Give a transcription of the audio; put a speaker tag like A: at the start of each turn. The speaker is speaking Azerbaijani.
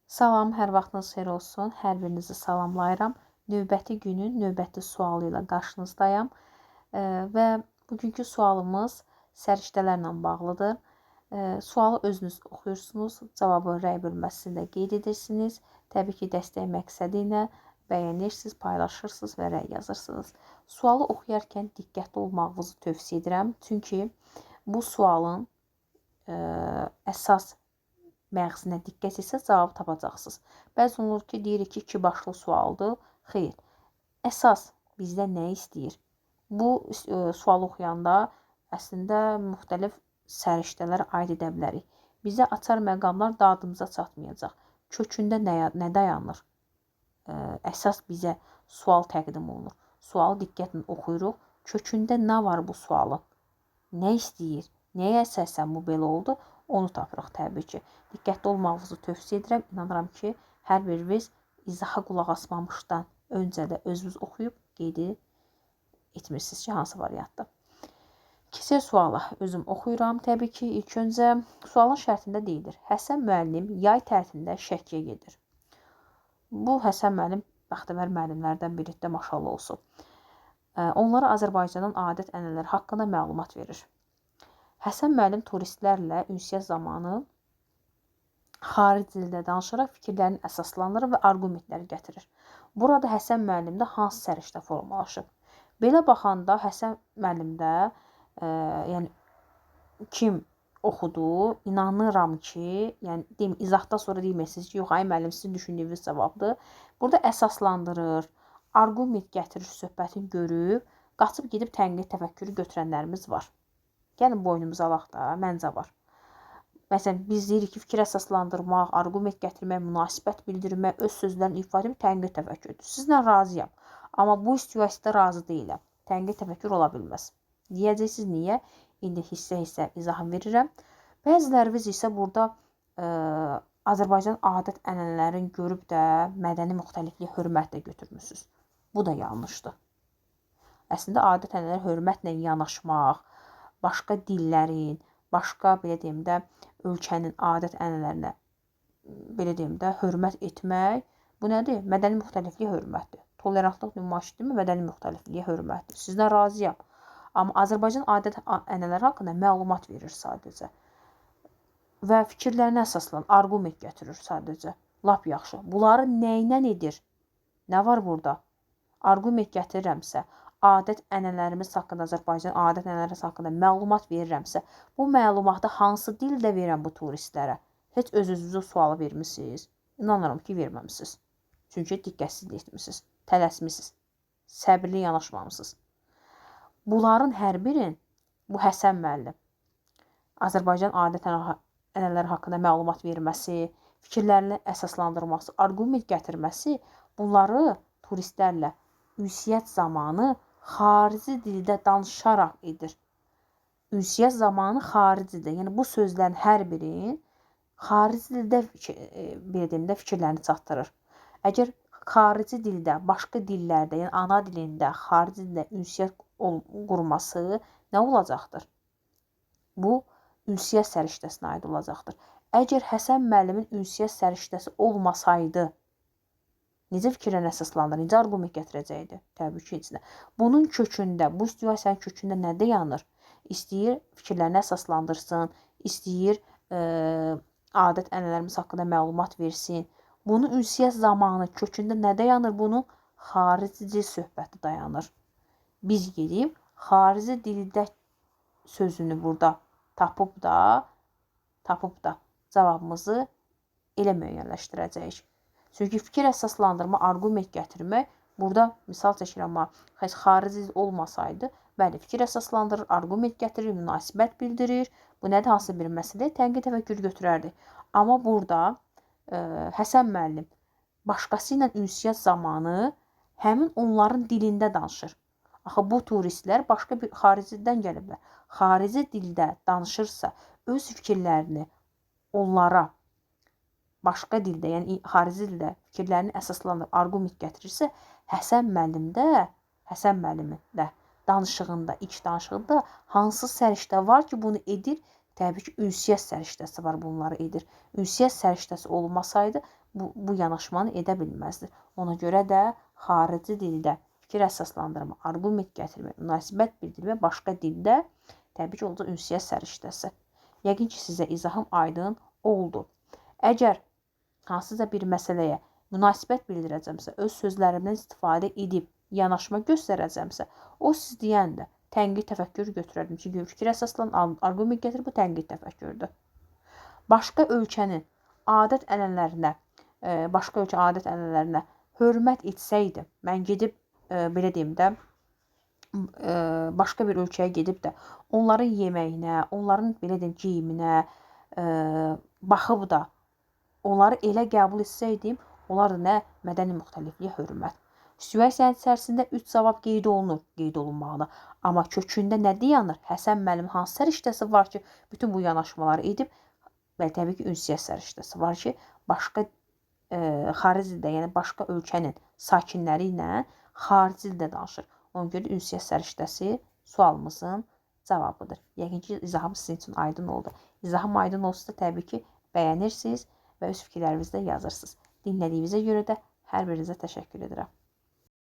A: Salam, hər vaxtınız xeyir olsun. Hər birinizi salamlayıram. Növbəti günün növbəti sualı ilə qarşınızdayam. Və bugünkü sualımız səriştələrlə bağlıdır. Sualı özünüz oxuyursunuz, cavabı rəy bölməsində qeyd edirsiniz. Təbii ki, dəstək məqsədi ilə bəyənirsiniz, paylaşırsınız və rəy yazırsınız. Sualı oxuyarkən diqqətli olmağınızı tövsiyə edirəm. Çünki bu sualın əsas məğzinə diqqət etsə cavab tapacaqsınız. Bəzi olur ki, deyirik ki, 2 başlı sualdır. Xeyr. Əsas bizdən nə istəyir? Bu sualı oxuyanda əslində müxtəlif səriştələrə aid edə bilərik. Bizə açar məqamlar dadımıza çatmayacaq. Kökündə nə dayanır? Əsas bizə sual təqdim olunur. Sualı diqqətlə oxuyuruq. Kökündə nə var bu sualın? Nə istəyir? Nəyə əsasən bu belə oldu? Onu tapırıq təbii ki. Diqqətli olmağınızı tövsiyə edirəm. İnanıram ki, hər biriniz izaha qulaq asmamışdan öncə də özünüz oxuyub qeyd etmirsiniz ki, hansı variantda. Keçək suala. Özüm oxuyuram. Təbii ki, ilk öncə sualın şərtində deyilir. Həsən müəllim yay tətilində Şəkiyə gedir. Bu Həsən müəllim bəxtəvər müəllimlərdən biridir, maşallah olsun. Onlara Azərbaycanın adət-ənənələri haqqında məlumat verir. Həsən müəllim turistlərlə ünsiyyət zamanı xarici dildə danışaraq fikirlərini əsaslandırır və arqumentləri gətirir. Burada Həsən müəllimdə hansı səriştə formalaşıb? Belə baxanda Həsən müəllimdə, yəni kim oxudu, inanıram ki, yəni izahdan sonra deyirsiniz ki, yox, ay müəllim sizin düşündüyünüz cavabdır. Burada əsaslandırır, arqument gətirir, söhbətin görüb, qaçıb gedib tənqid təfəkkürü götürənlərimiz var. Gəlin boynumuza alaq da, məncə var. Məsələn, biz deyirik ki, fikir əsaslandırmaq, arqument gətirmək, münasibət bildirmək, öz sözlərini ifadə etmək tənqid təfəkkürdür. Sizlə razıyam. Amma bu istiqamətdə razı deyiləm. Tənqid təfəkkür ola bilməz. Deyəcəksiniz niyə? İndi hissə-hissə izahını verirəm. Bəziləriniz isə burada Azərbaycan adət-ənənələrini görüb də mədəni müxtəlifliyə hörmətlə götürmüsünüz. Bu da yanlışdır. Əslində adət-ənənələrə hörmətlə yanaşmaq, başqa dillərin, başqa belə deyim də ölkənin adət-ənənələrinə belə deyim də hörmət etmək, bu nədir? Mədəni müxtəlifliyə hörmətdir. Tolerantlıq nümayiş etmə mədəni müxtəlifliyə hörmətdir. Sizdən razıyam. Amma Azərbaycan adət-ənənələri haqqında məlumat verir sadəcə. Və fikirlərini əsaslan, arqument gətirir sadəcə. Lap yaxşı. Bunları nəylə edir? Nə var burada? Arqument gətirirəmsə, adət-ənənələrimiz haqqında, Azərbaycan adət-ənənələrimiz haqqında məlumat verirəmsə, bu məlumatı hansı dildə verirəm bu turistlərə? Heç öz-özünüzə sualı vermisiniz? İnanıram ki, verməmisiniz. Çünki diqqətsizlik etmisiniz, tələsmisiniz, səbirli yanaşmamısınız. Bunların hər birin bu Həsən müəllim Azərbaycan adət-ənənələri haqqında məlumat verməsi, fikirlərini əsaslandırması, arqument gətirməsi bunları turistlərlə ünsiyyət zamanı xarici dildə danışaraq edir. Ünsiyyət zamanı xarici dildə, yəni bu sözlərin hər birin xarici dildə fikirlərini çatdırır. Əgər xarici dildə, başqa dillərdə, yəni ana dilində, xarici dildə ünsiyyət qurması nə olacaqdır? Bu, ünsiyyət səriştəsinə aid olacaqdır. Əgər Həsən müəllimin ünsiyyət səriştəsi olmasaydı, necə fikirlərini əsaslandırır, necə arqument gətirəcəkdi? Təbii ki, içində. Bunun kökündə, bu istiqamətin kökündə nə dayanır? İstəyir fikirlərini əsaslandırsın, istəyir adət-ənənələrimiz haqqında məlumat versin. Bunun ünsiyyət zamanı kökündə nə dayanır? Bunun xarici dil söhbəti dayanır. Biz gedib xarici dildə sözünü burada tapıb da cavabımızı elə müəyyənləşdirəcəyik. Çünki fikir əsaslandırma, arqument gətirmək, burada misal çəkirəm, xarici dil olmasaydı, bəli, fikir əsaslandırır, arqument gətirir, münasibət bildirir. Bu nədir? Hansı bir məsələ? Tənqid təfəkkür götürərdi. Amma burada Həsən müəllim başqası ilə ünsiyyət zamanı həmin onların dilində danışır. Axı bu turistlər başqa bir xarici dildən gəliblər. Xarici dildə danışırsa, öz fikirlərini onlara başqa dildə, yəni xarici dildə fikirlərini əsaslandırıb arqument gətirirsə, Həsən müəllimin də danışığında, ilk danışığında hansı səriştə var ki, bunu edir, Təbii ki, ünsiyyət səriştəsi var, bunları edir. Ünsiyyət səriştəsi olmasaydı, bu yanaşmanı edə bilməzdi. Ona görə də xarici dildə fikir əsaslandırma, arqument gətirmə, münasibət bildirmə başqa dildə təbii ki, olacaq ünsiyyət səriştəsi. Yəqin ki, sizə izahım aydın oldu. Əgər hansısa bir məsələyə münasibət bildirəcəmsə, öz sözlərimdən istifadə edib yanaşma göstərəcəmsə, o siz deyəndə tənqid təfəkkür götürərdim. Çünki fikir əsaslan arqument gətirir, bu tənqid təfəkkürdür. Başqa ölkənin adət-ənənələrinə, başqa ölkə adət-ənənələrinə hörmət etsəydim, mən gedib, belə deyim də, başqa bir ölkəyə gedib də onların yeməyinə, onların belə deyim geyiminə baxıb da onları elə qəbul etsəydim, onlar da nə mədəni müxtəlifliyə hörmət. Süvəy sənədi içərisində 3 cavab qeyd olunur, qeyd olunmağına. Amma kökündə nə dayanır? Həsən müəllimin hansı səriştəsi var ki, bütün bu yanaşmaları edib və təbii ki, ünsiyyət səriştəsi var ki, başqa xarici dildə, yəni başqa ölkənin sakinləri ilə xarici dildə danışır. Ona görə ünsiyyət səriştəsi sualımızın cavabıdır. Yəqin ki, izahım sizin üçün aydın oldu. İzahım aydın olsa da təbii ki, bəyənirsiniz və öz fikirlərinizi də yazırsınız. Dinlədiyinizə görə də hər birinizə təşəkkür edirəm.